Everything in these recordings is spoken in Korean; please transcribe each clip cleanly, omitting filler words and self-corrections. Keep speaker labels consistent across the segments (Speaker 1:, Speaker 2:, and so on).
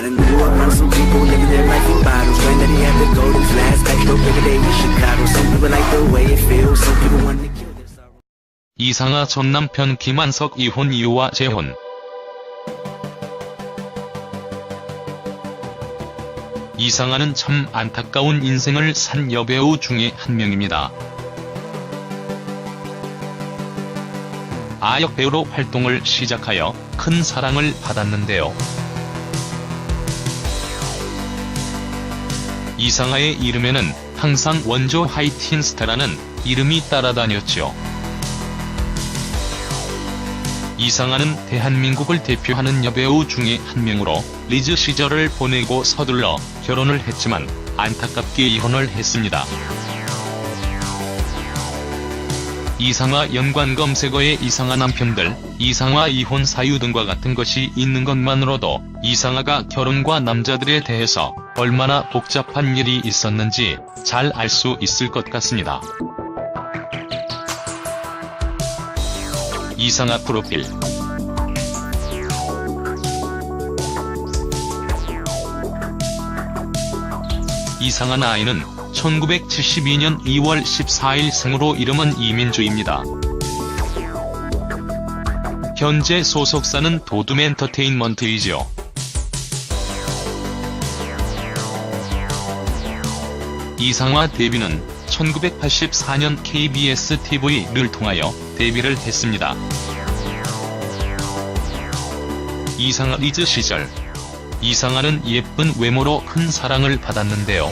Speaker 1: I done grew up around some people living their life in bottles. Granddaddy had the golden flask, back though every day in Chicago. Some people like the way it feels, some people want to kill their sorrow.
Speaker 2: 이상아 전 남편 김한석 이혼 이유와 재혼. 이상아는 참 안타까운 인생을 산 여배우 중에 한 명입니다. 아역 배우로 활동을 시작하여 큰 사랑을 받았는데요. 이상아의 이름에는 항상 원조 하이틴 스타라는 이름이 따라다녔죠. 이상아는 대한민국을 대표하는 여배우 중에 한 명으로 리즈 시절을 보내고 서둘러 결혼을 했지만 안타깝게 이혼을 했습니다. 이상아 연관 검색어에 이상아 남편들, 이상아 이혼 사유 등과 같은 것이 있는 것만으로도 이상아가 결혼과 남자들에 대해서 얼마나 복잡한 일이 있었는지 잘 알 수 있을 것 같습니다. 이상아 프로필. 이상아 나이는 1972년 2월 14일 생으로 이름은 이민주입니다. 현재 소속사는 도둠 엔터테인먼트이죠. 이상아 데뷔는 1984년 KBS TV를 통하여 데뷔를 했습니다. 이상아 리즈 시절, 이상아는 예쁜 외모로 큰 사랑을 받았는데요.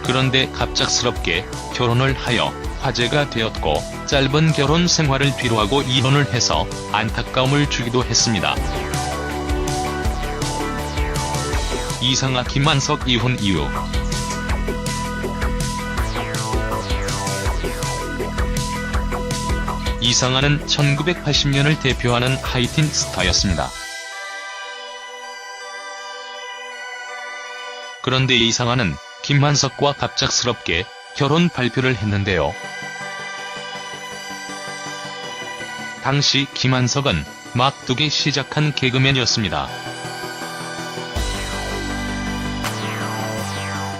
Speaker 2: 그런데 갑작스럽게 결혼을 하여 화제가 되었고 짧은 결혼 생활을 뒤로하고 이혼을 해서 안타까움을 주기도 했습니다. 이상아 김한석 이혼 이유. 이상아는 1980년을 대표하는 하이틴 스타였습니다. 그런데 이상아는 김한석과 갑작스럽게 결혼 발표를 했는데요. 당시 김한석은 막 뜨기 시작한 개그맨이었습니다.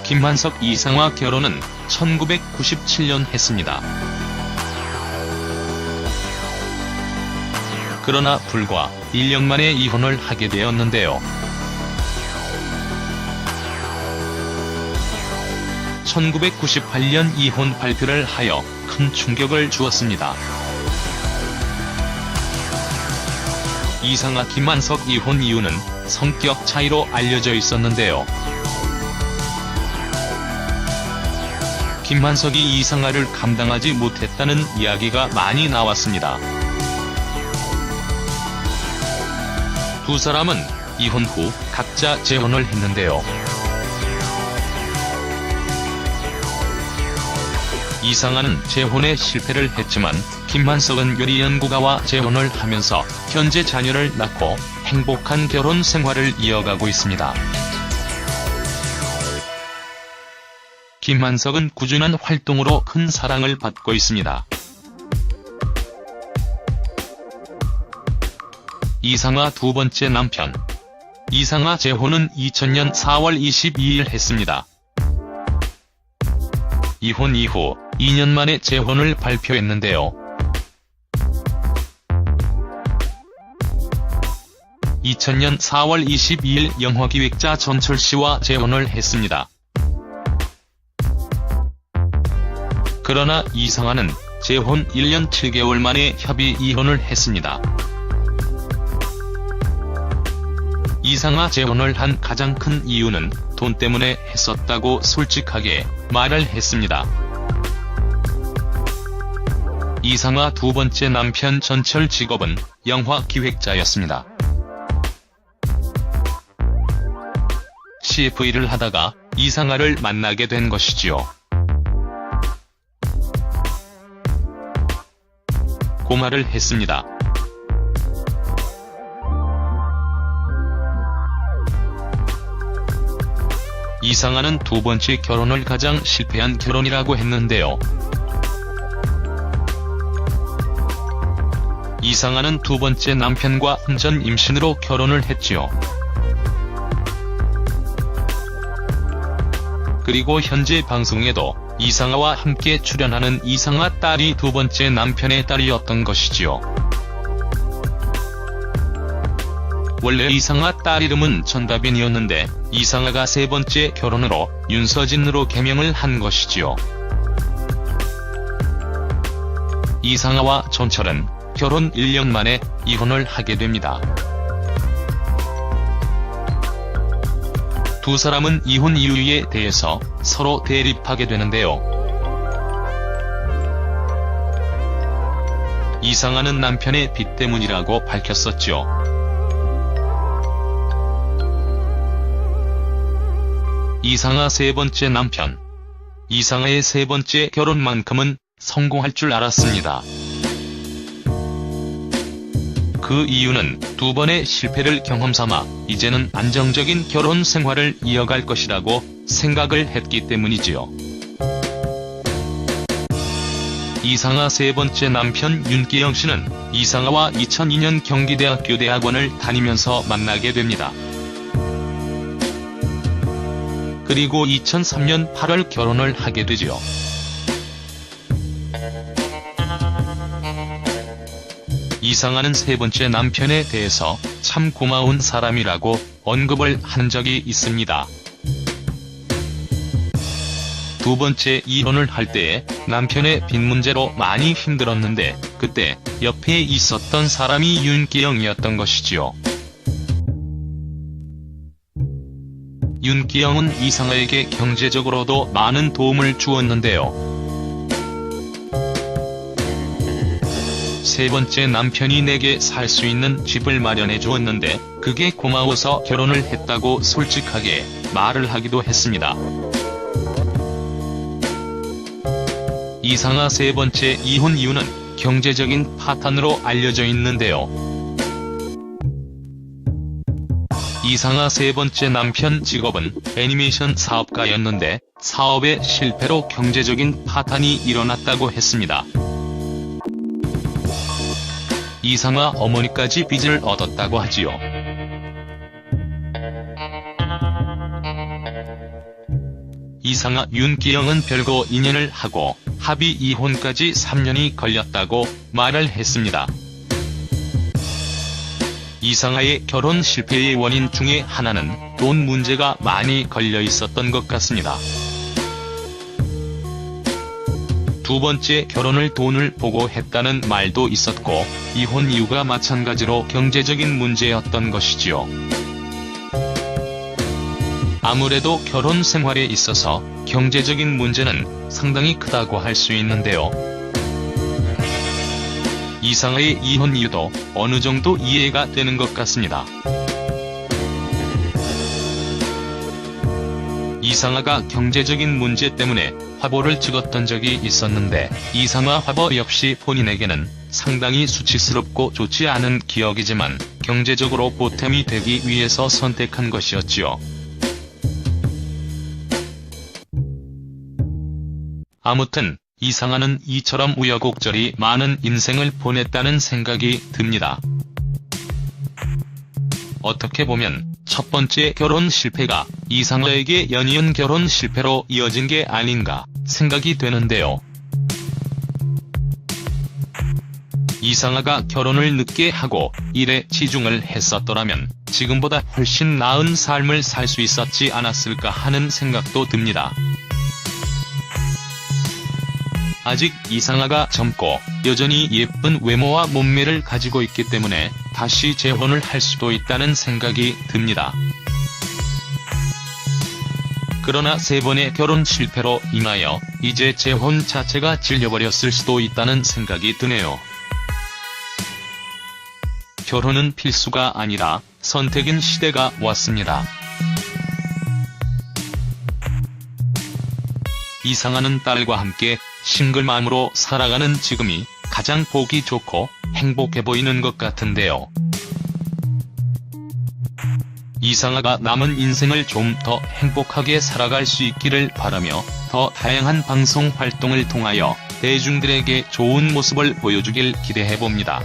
Speaker 2: 김한석 이상아 결혼은 1997년 했습니다. 그러나 불과 1년 만에 이혼을 하게 되었는데요. 1998년 이혼 발표를 하여 큰 충격을 주었습니다. 이상아 김한석 이혼 이유는 성격 차이로 알려져 있었는데요. 김한석이 이상아를 감당하지 못했다는 이야기가 많이 나왔습니다. 두 사람은 이혼 후 각자 재혼을 했는데요. 이상아는 재혼에 실패를 했지만 김한석은 요리 연구가와 재혼을 하면서 현재 자녀를 낳고 행복한 결혼 생활을 이어가고 있습니다. 김한석은 꾸준한 활동으로 큰 사랑을 받고 있습니다. 이상아 두 번째 남편. 이상아 재혼은 2000년 4월 22일 했습니다. 이혼 이후 2년 만에 재혼을 발표했는데요. 2000년 4월 22일 영화기획자 전철 씨와 재혼을 했습니다. 그러나 이상아는 재혼 1년 7개월 만에 협의 이혼을 했습니다. 이상아 재혼을 한 가장 큰 이유는 돈 때문에 했었다고 솔직하게 말을 했습니다. 이상아 두 번째 남편 전철 직업은 영화 기획자였습니다. CF 일을 하다가 이상아를 만나게 된 것이지요. 고말을 했습니다. 이상아는 두 번째 결혼을 가장 실패한 결혼이라고 했는데요. 이상아는 두 번째 남편과 혼전 임신으로 결혼을 했지요. 그리고 현재 방송에도 이상아와 함께 출연하는 이상아 딸이 두 번째 남편의 딸이었던 것이지요. 원래 이상아 딸 이름은 전다빈이었는데 이상아가 세 번째 결혼으로 윤서진으로 개명을 한 것이지요. 이상아와 전철은 결혼 1년 만에 이혼을 하게 됩니다. 두 사람은 이혼 이유에 대해서 서로 대립하게 되는데요. 이상아는 남편의 빚 때문이라고 밝혔었죠. 이상아 세 번째 남편. 이상아의 세 번째 결혼만큼은 성공할 줄 알았습니다. 그 이유는 두 번의 실패를 경험삼아 이제는 안정적인 결혼 생활을 이어갈 것이라고 생각을 했기 때문이지요. 이상아 세 번째 남편 윤기영 씨는 이상아와 2002년 경기대학교 대학원을 다니면서 만나게 됩니다. 그리고 2003년 8월 결혼을 하게 되지요. 이상아는 세 번째 남편에 대해서 참 고마운 사람이라고 언급을 한 적이 있습니다. 두 번째 이혼을 할 때에 남편의 빚 문제로 많이 힘들었는데 그때 옆에 있었던 사람이 윤기영이었던 것이지요. 윤기영은 이상아에게 경제적으로도 많은 도움을 주었는데요. 세 번째 남편이 내게 살 수 있는 집을 마련해 주었는데 그게 고마워서 결혼을 했다고 솔직하게 말을 하기도 했습니다. 이상아 세 번째 이혼 이유는 경제적인 파탄으로 알려져 있는데요. 이상아 세 번째 남편 직업은 애니메이션 사업가였는데 사업의 실패로 경제적인 파탄이 일어났다고 했습니다. 이상아 어머니까지 빚을 얻었다고 하지요. 이상아 윤기영은 별거 인연을 하고 합의 이혼까지 3년이 걸렸다고 말을 했습니다. 이상아의 결혼 실패의 원인 중에 하나는 돈 문제가 많이 걸려 있었던 것 같습니다. 두 번째 결혼을 돈을 보고 했다는 말도 있었고 이혼 이유가 마찬가지로 경제적인 문제였던 것이지요. 아무래도 결혼 생활에 있어서 경제적인 문제는 상당히 크다고 할 수 있는데요. 이상아의 이혼 이유도 어느 정도 이해가 되는 것 같습니다. 이상아가 경제적인 문제 때문에 화보를 찍었던 적이 있었는데 이상아 화보 역시 본인에게는 상당히 수치스럽고 좋지 않은 기억이지만 경제적으로 보탬이 되기 위해서 선택한 것이었지요. 아무튼 이상아는 이처럼 우여곡절이 많은 인생을 보냈다는 생각이 듭니다. 어떻게 보면 첫 번째 결혼 실패가 이상아에게 연이은 결혼 실패로 이어진 게 아닌가 생각이 되는데요. 이상아가 결혼을 늦게 하고 일에 치중을 했었더라면 지금보다 훨씬 나은 삶을 살 수 있었지 않았을까 하는 생각도 듭니다. 아직 이상아가 젊고 여전히 예쁜 외모와 몸매를 가지고 있기 때문에 다시 재혼을 할 수도 있다는 생각이 듭니다. 그러나 세 번의 결혼 실패로 인하여 이제 재혼 자체가 질려버렸을 수도 있다는 생각이 드네요. 결혼은 필수가 아니라 선택인 시대가 왔습니다. 이상아는 딸과 함께 싱글맘으로 살아가는 지금이 가장 보기 좋고 행복해 보이는 것 같은데요. 이상아가 남은 인생을 좀 더 행복하게 살아갈 수 있기를 바라며 더 다양한 방송 활동을 통하여 대중들에게 좋은 모습을 보여주길 기대해봅니다.